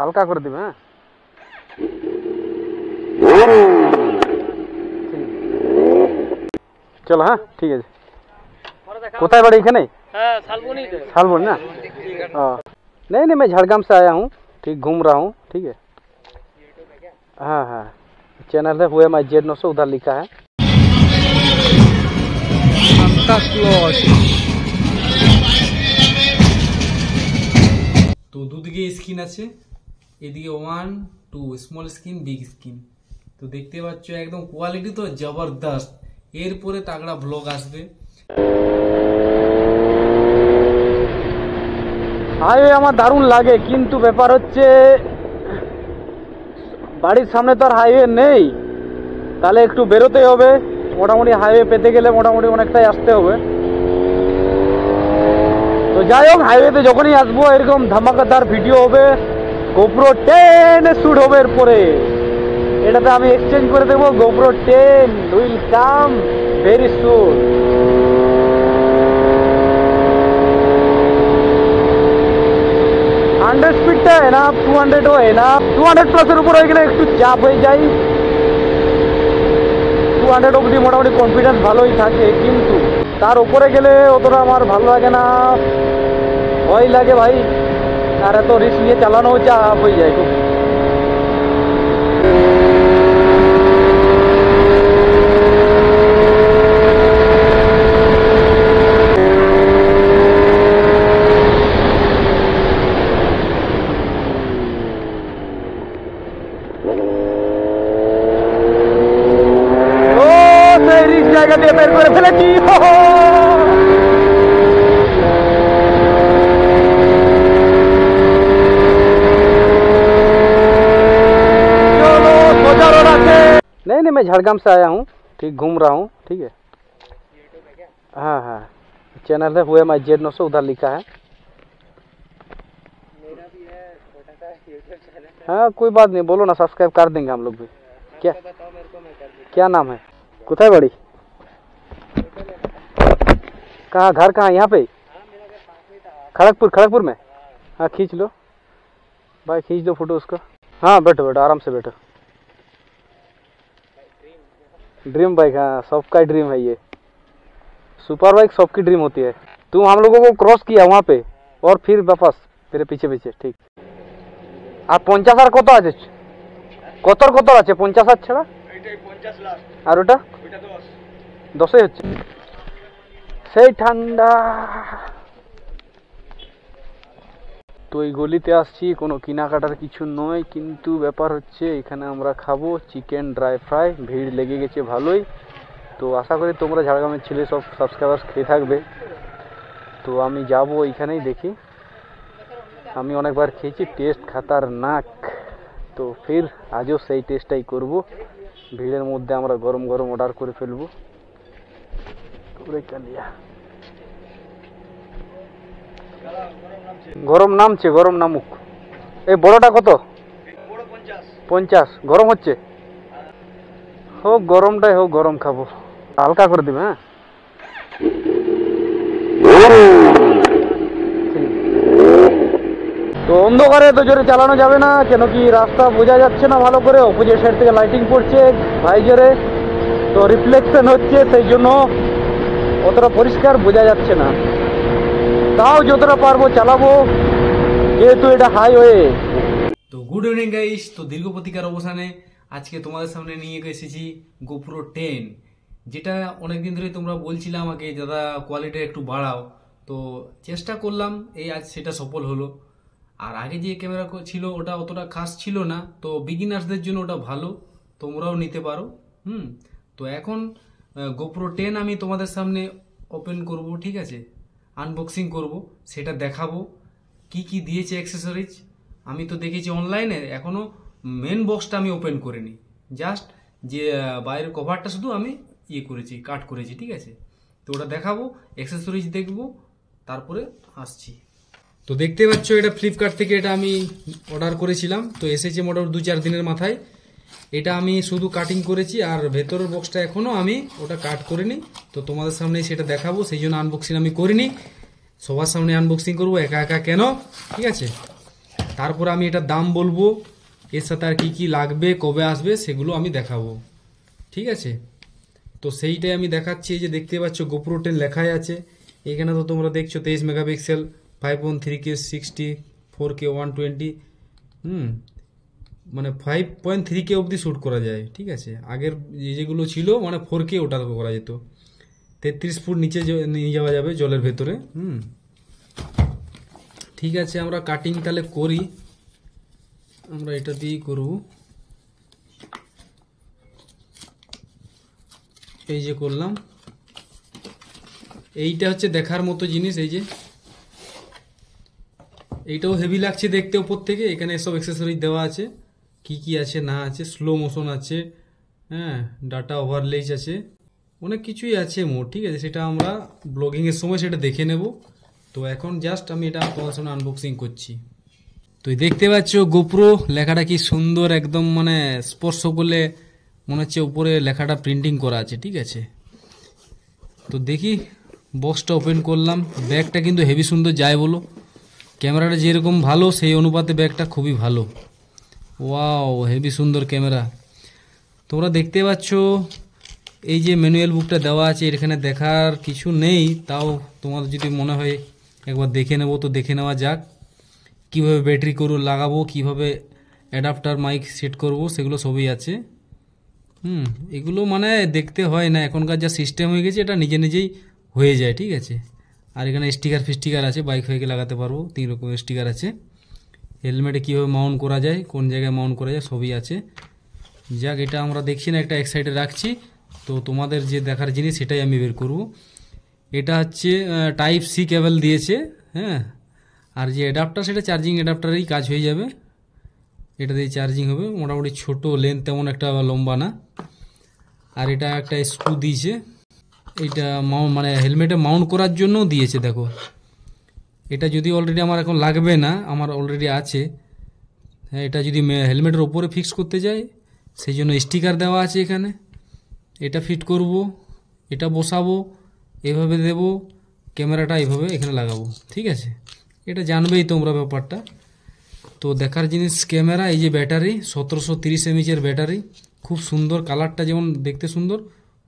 হালকা করে দিবে। হ্যাঁ চলো, হ্যাঁ ঠিক আছে। কোথায় बाड़ी এখানে? सालबनी ना। नहीं नहीं, मैं झाड़ग्राम से आया हूँ, ठीक घूम रहा हूँ, ठीक है। हाँ हाँ, चैनल है हुए माई जेड 900, उधर लिखा है তো দুদিকে স্ক্রিন আছে, এদিকে 1 2 স্মল স্ক্রিন বিগ স্ক্রিন। তো দেখতে পাচ্ছ একদম কোয়ালিটি তো জবরদস্ত। এরপরে তাগড়া ব্লগ আসবে। হাইওয়ে আমার দারুণ লাগে, কিন্তু ব্যাপার হচ্ছে বাড়ির সামনে তো আর হাইওয়ে নেই, তাহলে একটু বেরোতে হবে। মোটামুটি হাইওয়ে পেতে গেলে মোটামুটি অনেকটাই আসতে হবে। তো যাই হোক, হাইওয়েতে যখনই আসবো এরকম ধামাকাদার ভিডিও হবে, GoPro 10 শুট হবে। এরপরে এটাতে আমি এক্সচেঞ্জ করে দেবো। GoPro 10 will come very soon. 100 স্পিডটা এনাফ, 200ও এনাফ। 200 প্লাসের উপর হয়ে গেলে একটু চাপ হয়ে যায়। 200 অবধি মোটামুটি কনফিডেন্স ভালোই থাকে, কিন্তু তার উপরে গেলে অতটা আমার ভালো লাগে না, ভয় লাগে ভাই। আর এত রিস্ক নিয়ে চালানো চাপ হয়ে যায় খুব। জায়গা দিয়ে বের করে ফেলেছি। नहीं नहीं, मैं झाड़ग्राम से आया हूँ, ठीक घूम रहा हूँ, ठीक है। हाँ हाँ, चैनल है हुए माई जेड 900, उधर लिखा है। मेरा भी है छोटा सा यूट्यूब चैनल। हाँ कोई बात नहीं, बोलो ना, सब्सक्राइब कर देंगे हम लोग भी। क्या बताओ मेरे को, मैं कर दूंगा। क्या नाम है? कुछ बड़ी कहाँ, घर कहाँ? यहाँ पे खड़गपुर। खड़गपुर में? हाँ खींच लो भाई, खींच दो फोटो उसका। हाँ बैठो बैठो, आराम से बैठो। ड्रीम बाइक, हाँ सबका ड्रीम है ये। सुपर बाइक सबकी ड्रीम होती है। तुम हम लोगों को क्रॉस किया वहाँ पे और फिर वापस तेरे पीछे पीछे, ठीक। আর 50 আর কত আছে? কত আছে? 50 আর ছাড়া এইটাই 50 লাস্ট। আর ওটা 10 হচ্ছে। সেই ঠান্ডা। তো এই গলিতে আসছি, কোনো কেনাকাটার কিছু নয়, কিন্তু ব্যাপার হচ্ছে এখানে আমরা খাবো চিকেন ড্রাই ফ্রাই। ভিড় লেগে গেছে ভালোই। তো আশা করি তোমরা ঝাড়গ্রামের ছেলে সব সাবস্ক্রাইবার্স খেয়ে থাকবে। তো আমি যাবো এইখানেই, দেখি। আমি অনেকবার খেয়েছি, টেস্ট খাতারনাক। তো ফির আজও সেই টেস্টটাই করব। ভিড়ের মধ্যে আমরা গরম গরম অর্ডার করে ফেলবো। গরম নামছে, গরম নামুক। এই বড়টা কত? 50। গরম হচ্ছে? হোক গরমটাই হোক, গরম খাবো। হালকা করে দিবে। হ্যাঁ তো অন্ধকারে তো জোরে চালানো যাবে না, কেন কি রাস্তা বোঝা যাচ্ছে না ভালো করে। অপোজিট সাইড থেকে লাইটিং পড়ছে ভাইজারে, তো রিফ্লেকশন হচ্ছে, সেই জন্য অতটা পরিষ্কার বোঝা যাচ্ছে না। তাও যতটা পারবো চালাবো, যেহেতু এটা হাইওয়ে। তো গুড ইভিনিং গাইস। তো দীর্ঘ প্রতীক্ষার অবসানে আজকে তোমাদের সামনে নিয়ে এসেছি GoPro 10, যেটা অনেকদিন ধরে তোমরা বলছিলে আমাকে দাদা কোয়ালিটি একটু বাড়াও। তো চেষ্টা করলাম, এই আজ সেটা সফল হলো। আর আগে যে ক্যামেরা ছিল ওটা অতটা খাস ছিল না, তো বিগিনার্সদের জন্য ওটা ভালো, তোমরাও নিতে পারো। তো এখন GoPro 10 আমি তোমাদের সামনে ওপেন করব, ঠিক আছে, আনবক্সিং করব, সেটা দেখাবো কি কি দিয়েছে অ্যাক্সেসরিজ। আমি তো দেখেছি অনলাইনে, এখনো মেন বক্সটা আমি ওপেন করিনি, জাস্ট যে বাইরের কভারটা শুধু আমি করেছি, কাট করেছি, ঠিক আছে। তো ওটা দেখাবো, অ্যাক্সেসরিজ দেখবো, তারপরে আসছি। তো দেখতে পাচ্ছ এটা ফ্লিপকার্ট থেকে এটা আমি অর্ডার করেছিলাম, তো এসেছে মোটামুটি 2-4 দিনের মাথায়। এটা আমি শুধু কাটিং করেছি, আর ভেতরের বক্সটা এখনো আমি ওটা কাট করিনি। তো তোমাদের সামনে সেটা দেখাবো, সেই জন্য আনবক্সিং আমি করিনি। সবার সামনে আনবক্সিং করবো, একা একা কেন, ঠিক আছে। তারপর আমি এটার দাম বলবো, এর সাথে আর কি কি লাগবে, কবে আসবে সেগুলো আমি দেখাবো, ঠিক আছে। তো সেইটাই আমি দেখাচ্ছি। এই যে দেখতে পাচ্ছ গোপ্রো 10 লেখাই আছে এখানে। তো তোমরা দেখছো 23 মেগাপিক্সেল, 5.3K 60, 4K 120, মানে 5.3K অবধি শ্যুট করা যায়, ঠিক আছে। আগের যেগুলো ছিল মানে 4K ওটা করা যেত। 33 ফুট নিচে নিয়ে যাওয়া যাবে জলের ভেতরে। ঠিক আছে, আমরা কাটিং তাহলে করি। আমরা এটা দিয়েই করব। এই যে করলাম, এইটা হচ্ছে দেখার মতো জিনিস। এই যে এইটাও হেভি লাগছে দেখতে উপর থেকে। এখানে সব অ্যাক্সেসরিজ দেওয়া আছে, কি কি আছে না আছে, স্লো মোশন আছে, হ্যাঁ, ডাটা ওভারলেজ আছে, অনেক কিছুই আছে মোট, ঠিক আছে। সেটা আমরা ব্লগিংয়ের সময় সেটা দেখে নেব। তো এখন জাস্ট আমি এটা তোমার সামনে আনবক্সিং করছি। তো দেখতে পাচ্ছ গোপ্রো লেখাটা কি সুন্দর, একদম মানে স্পর্শ করলে মনে হচ্ছে উপরে লেখাটা প্রিন্টিং করা আছে, ঠিক আছে। তো দেখি বক্সটা ওপেন করলাম। ব্যাগটা কিন্তু হেভি সুন্দর, যায় বলো। ক্যামেরাটা যেরকম ভালো সেই অনুপাতে ব্যাগটা খুবই ভালো। ওয়াও, হেভি সুন্দর ক্যামেরা। তোমরা দেখতে পাচ্ছ এই যে ম্যানুয়াল বুকটা দেওয়া আছে, এখানে দেখার কিছু নেই, তাও তোমাদের যদি মনে হয় একবার দেখে নেব তো দেখে নেওয়া যাক। কীভাবে ব্যাটারি লাগাবো, কীভাবে অ্যাডাপ্টার মাইক সেট করব, সেগুলো সবই আছে। এগুলো মানে দেখতে হয় না, এখনকার যা সিস্টেম হয়ে গেছে এটা নিজে নিজেই হয়ে যায়, ঠিক আছে। আর এখানে স্টিকার আছে, বাইক ফাইকে লাগাতে পারবো, 3 রকমের স্টিকার আছে। হেলমেটে কীভাবে মাউন্ট করা যায়, কোন জায়গায় মাউন্ট করা যায়, সবই আছে। যাক, এটা আমরা দেখছি না, একটা এক সাইডে রাখছি। তো তোমাদের যে দেখার জিনিস সেটাই আমি বের করব। এটা হচ্ছে টাইপ সি কেবল দিয়েছে, হ্যাঁ। আর যে অ্যাডাপ্টার সেটা চার্জিং অ্যাডাপ্টারেই কাজ হয়ে যাবে, এটা দিয়ে চার্জিং হবে। মোটামুটি ছোট লেন্থ, তেমন একটা লম্বা না। আর এটা একটা স্ক্রু দিয়েছে, এইটা মানে হেলমেটে মাউন্ট করার জন্য দিয়েছে। দেখো, এটা যদি অলরেডি আমার এখন লাগবে না, আমার অলরেডি আছে। হ্যাঁ, এটা যদি হেলমেটের ওপরে ফিক্স করতে যাই সেই জন্য স্টিকার দেওয়া আছে এখানে। এটা ফিট করব, এটা বসাবো, এভাবে দেব, ক্যামেরাটা এইভাবে এখানে লাগাবো, ঠিক আছে। এটা জানবেই তোমরা ব্যাপারটা। তো দেখার জিনিস ক্যামেরা। এই যে ব্যাটারি 1730 mAh ব্যাটারি, খুব সুন্দর। কালারটা যেমন দেখতে সুন্দর,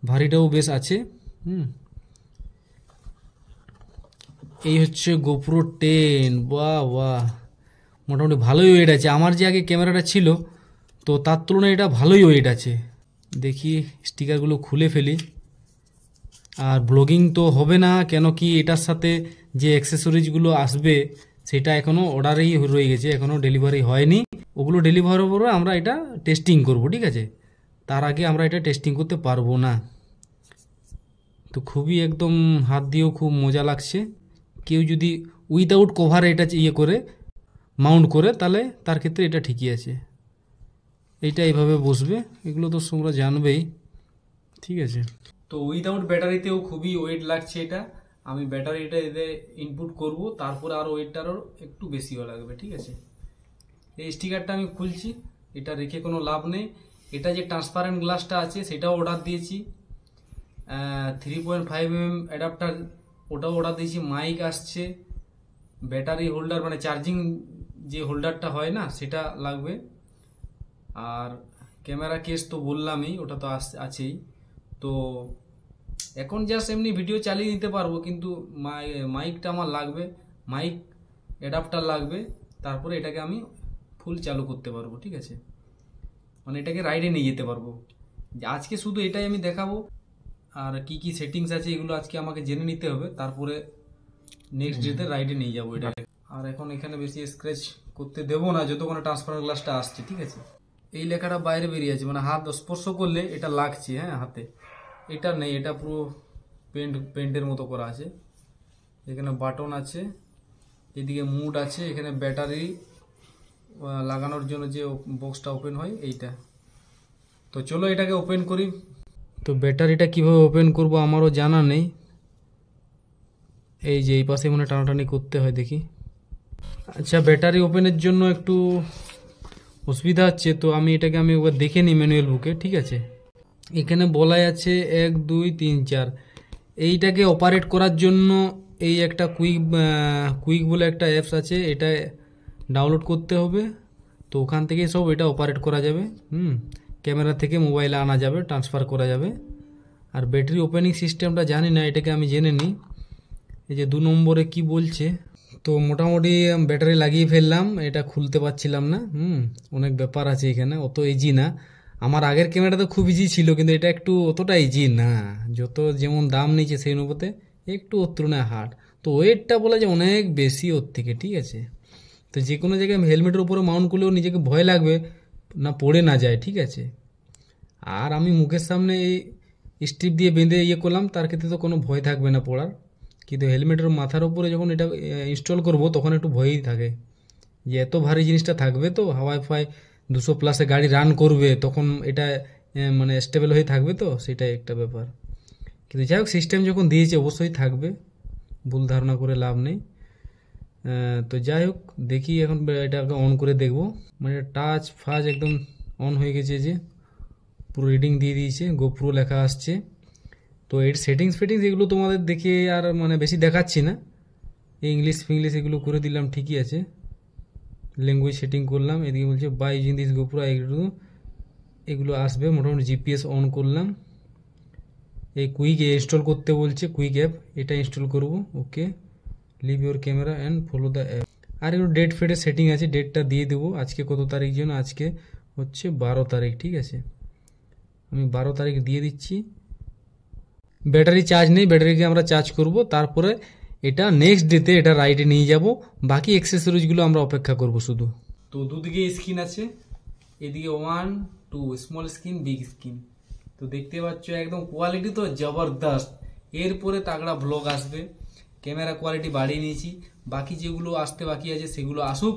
ভারীটাও বেশ আছে। এই হচ্ছে গোপ্রো 10। বাহ বাহ, মোটামুটি ভালোই ওয়েট আছে। আমার যে আগে ক্যামেরাটা ছিল তো তার তুলনায় এটা ভালোই ওয়েট আছে। দেখি স্টিকারগুলো খুলে ফেলি। আর ব্লগিং তো হবে না, কেন কি এটার সাথে যে অ্যাক্সেসরিজগুলো আসবে সেটা এখনও অর্ডারেই রয়ে গেছে, এখনও ডেলিভারি হয়নি। ওগুলো ডেলিভারি পরে আমরা এটা টেস্টিং করব, ঠিক আছে। তার আগে আমরা এটা টেস্টিং করতে পারবো না। তো খুবই একদম হাত দিয়েও খুব মজা লাগছে। কেউ যদি উইদাউট কভার এটা করে মাউন্ট করে তাহলে তার ক্ষেত্রে এটা ঠিকই আছে। এইটা এইভাবে বসবে, এগুলো তো তোমরা জানবেই, ঠিক আছে। তো উইদাউট ব্যাটারিতেও খুবই ওয়েট লাগছে এটা। আমি ব্যাটারিটা এতে ইনপুট করব, তারপরে আরও ওয়েটটা আরও একটু বেশিও লাগবে, ঠিক আছে। এই স্টিকারটা আমি খুলছি, এটা রেখে কোনো লাভ নেই। এটা যে ট্রান্সপারেন্ট গ্লাসটা আছে সেটাও অর্ডার দিয়েছি। 3.5mm অ্যাডাপ্টার, ওটাও অর্ডার দিয়েছি। মাইক আসছে, ব্যাটারি হোল্ডার মানে চার্জিং যে হোল্ডারটা হয় না সেটা লাগবে। আর ক্যামেরা কেস তো বললামই, ওটা তো আছেই। তো এখন জাস্ট এমনি ভিডিও চালিয়ে নিতে পারবো, কিন্তু মাইকটা আমার লাগবে, মাইক অ্যাডাপ্টার লাগবে। তারপরে এটাকে আমি ফুল চালু করতে পারবো, ঠিক আছে। মানে এটাকে রাইডে নিয়ে যেতে পারবো। আজকে শুধু এটাই আমি দেখাবো। আর কি কি সেটিংস আছে এগুলো আজকে আমাকে জেনে নিতে হবে, তারপরে নেক্সট ডেতে রাইডে নিয়ে যাবো এটা। আর এখন এখানে বেশি স্ক্র্যাচ করতে দেবো না যতক্ষণ ট্রান্সপারেন্ট গ্লাসটা আসছে, ঠিক আছে। এই লেখাটা বাইরে বেরিয়ে আছে, মানে হাত স্পর্শ করলে এটা লাগছে, হ্যাঁ, হাতে। এটা নেই, এটা পুরো পেন্টের মতো করা আছে। এখানে বাটন আছে, এদিকে মুড আছে, এখানে ব্যাটারি লাগানোর জন্য যে বক্সটা ওপেন হয় এইটা। তো চলো এটাকে ওপেন করি। তো ব্যাটারিটা কিভাবে ওপেন করব আমারও জানা নেই। এই যে এই পাশে মানে টানাটানি করতে হয়, দেখি। আচ্ছা, ব্যাটারি ওপেনের জন্য একটু অসুবিধা হচ্ছে, তো আমি এটাকে একবার দেখে নিই ম্যানুয়াল বুকে, ঠিক আছে। এখানে বলাই আছে 1 2 3 4। এইটাকে অপারেট করার জন্য এই একটা কুইক বলে একটা অ্যাপস আছে, এটা ডাউনলোড করতে হবে। তো ওখান থেকে সব এটা অপারেট করা যাবে। ক্যামেরা থেকে মোবাইলে আনা যাবে, ট্রান্সফার করা যাবে। আর ব্যাটারি ওপেনিং সিস্টেমটা জানি না, এটাকে আমি জেনে নিই। এই যে 2 নম্বরে কি বলছে। তো মোটামুটি ব্যাটারি লাগিয়ে ফেললাম, এটা খুলতে পারছিলাম না। অনেক ব্যাপার আছে এখানে, অত ইজি না। আমার আগের ক্যামেরা তো খুব ইজি ছিল, কিন্তু এটা একটু অতটা ইজি না। যত যেমন দাম নিয়েছে সেই অনুপাতে একটু ওর তুলনায় হার্ড। তো ওয়েটটা বলা যায় অনেক বেশি ওর থেকে, ঠিক আছে। তো যে কোনো জায়গায় হেলমেটের উপরে মাউন্ট করলেও নিজেকে ভয় লাগবে না পড়ে না যায়, ঠিক আছে। আর আমি মুখের সামনে এই স্ট্রিপ দিয়ে বেঁধে করলাম, তার ক্ষেত্রে তো কোনো ভয় থাকবে না পড়ার। কিন্তু হেলমেটের মাথার উপরে যখন এটা ইনস্টল করব তখন একটু ভয়ই থাকে যে এত ভারী জিনিসটা থাকবে, তো হাওয়ায় ফাওয়ায় 200+ গাড়ি রান করবে, তখন এটা মানে স্টেবল হয়ে থাকবে, তো সেটাই একটা ব্যাপার। কিন্তু যাই হোক, সিস্টেম যখন দিয়েছে অবশ্যই থাকবে, ভুল ধারণা করে লাভ নেই। তো যাই হোক, দেখি এখন এটাকে অন করে দেখব। মানে টাচ ফাচ একদম অন হয়ে গেছে, যে পুরো রিডিং দিয়ে দিয়েছে, গোপ্রো লেখা আসছে। তো এর সেটিংস এগুলো তোমাদের দেখে আর মানে বেশি দেখাচ্ছি না। ইংলিশ ফিংলিশ এগুলো করে দিলাম, ঠিকই আছে। ল্যাঙ্গুয়েজ সেটিং করলাম। এদিকে বলছে বাই ইউজিং দিস গোপ্রো এগুলো আসবে। মোটামুটি জিপিএস অন করলাম। এই কুইক ইনস্টল করতে বলছে, কুইক অ্যাপ, এটা ইনস্টল করব। Okay, leave your camera and follow the app. আর একটু ডেট ফেটের সেটিং আছে, ডেটটা দিয়ে দেবো। আজকে কত তারিখ যেন, আজকে হচ্ছে 12 তারিখ, ঠিক আছে। আমি 12 তারিখ দিয়ে দিচ্ছি। ব্যাটারি চার্জ নেই, ব্যাটারিকে আমরা চার্জ করব, তারপরে এটা নেক্সট ডেতে এটা রাইডে নিয়ে যাব। বাকি অ্যাক্সেসরিজগুলো আমরা অপেক্ষা করব শুধু। তো দুদিকে স্ক্রিন আছে, এদিকে 1 2 স্মল স্ক্রিন, বিগ স্ক্রিন। তো দেখতে পাচ্ছ একদম কোয়ালিটি তো জবরদস্ত। এরপরে তাগড়া ব্লগ আসবে। ক্যামেরা কোয়ালিটি বাড়িয়ে নিয়েছি, বাকি যেগুলো আসতে বাকি আছে সেগুলো আসুক,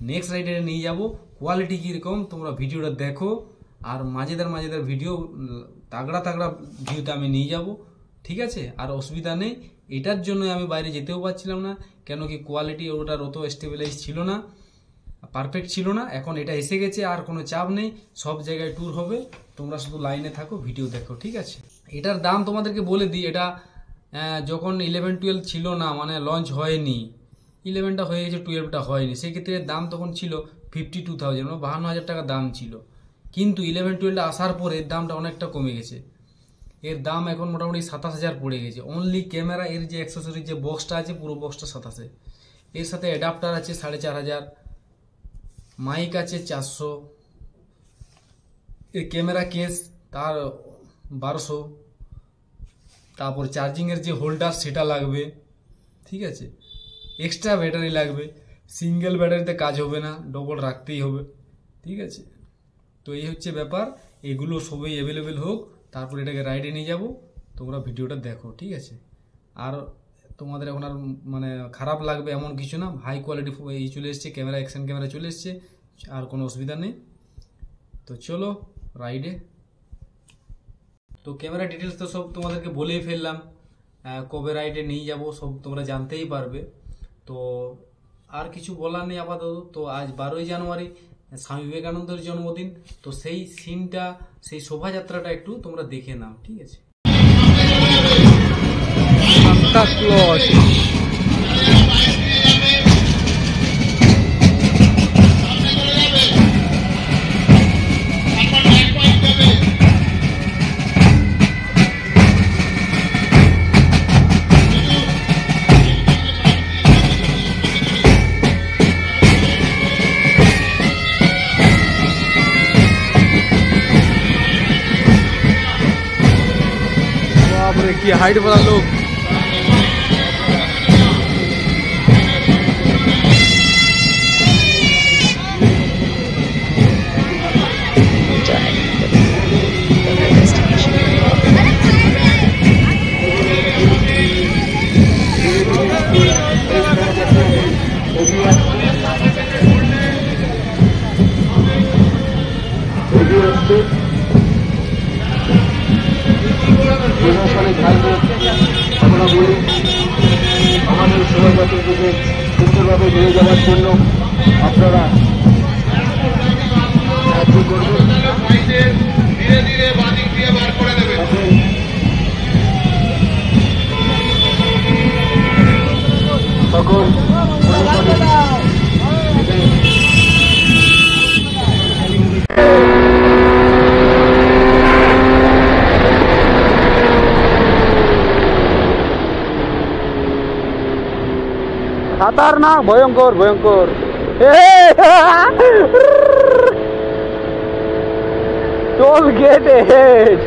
নেক্সট রাইডে নিয়ে যাব। কোয়ালিটি কীরকম তোমরা ভিডিওটা দেখো, আর মাঝেদার ভিডিও তাগড়া ভিউতে আমি নিয়ে যাব, ঠিক আছে। আর অসুবিধা নেই, এটার জন্য আমি বাইরে যেতেও পারছিলাম না, কেন কি কোয়ালিটি ওটার অত স্টেবিলাইজ ছিল না, পারফেক্ট ছিল না। এখন এটা এসে গেছে, আর কোনো চাপ নেই, সব জায়গায় ট্যুর হবে। তোমরা শুধু লাইনে থাকো, ভিডিও দেখো, ঠিক আছে। এটার দাম তোমাদেরকে বলে দিই, এটা যখন 11-12 ছিল না, মানে লঞ্চ হয়নি, 11টা হয়ে গেছে, 12টা হয়নি, সেক্ষেত্রে দাম তখন ছিল 52,000, মানে 52,000 টাকা দাম ছিল। কিন্তু 11-12টা আসার পরে এর দামটা অনেকটা কমে গেছে। এর দাম এখন মোটামুটি 27,000 পড়ে গেছে। অনলি ক্যামেরা, এর যে অ্যাক্সেসরি যে বক্সটা আছে, পুরো বক্সটা 27,000। এর সাথে অ্যাডাপ্টার আছে 4,500, মাইক আছে 400, এর ক্যামেরা কেস তার 1200, তারপর চার্জিংয়ের যে হোল্ডার সেটা লাগবে, ঠিক আছে। এক্সট্রা ব্যাটারি লাগবে, সিঙ্গেল ব্যাটারিতে কাজ হবে না, ডবল রাখতেই হবে, ঠিক আছে। তো এই হচ্ছে ব্যাপার, এগুলো সবই অ্যাভেলেবেল হোক, তারপর এটাকে রাইডে নিয়ে যাব। তোমরা ভিডিওটা দেখো, ঠিক আছে। আর তোমাদের এখন আর মানে খারাপ লাগবে এমন কিছু না, হাই কোয়ালিটি এই চলে এসছে, ক্যামেরা অ্যাকশন ক্যামেরা চলে এসছে, আর কোনো অসুবিধা নেই। তো চলো রাইডে। তো ক্যামেরা ডিটেলস তো সব তোমাদেরকে বলেই ফেললাম, কবে রাইডে নিয়ে যাব সব তোমরা জানতেই পারবে। তো আর কিছু বলার নেই আপাতত। তো আজ 12ই জানুয়ারি স্বামী বিবেকানন্দের জন্মদিন, তো সেই সিনটা, সেই শোভাযাত্রাটা একটু তোমরা দেখে নাও, ঠিক আছে। Santa Claus. কি হাইট বলা লোক। আমরা বলি আমাদের সভাপতির দিকে সুন্দরভাবে নিয়ে যাওয়ার জন্য আপনারা সাহায্য করবেন। ধীরে ধীরে বাদিক দিয়ে বার করে দেবেন। সকল খাতারনাক, ভয়ঙ্কর ভয়ঙ্কর। Toll gate head.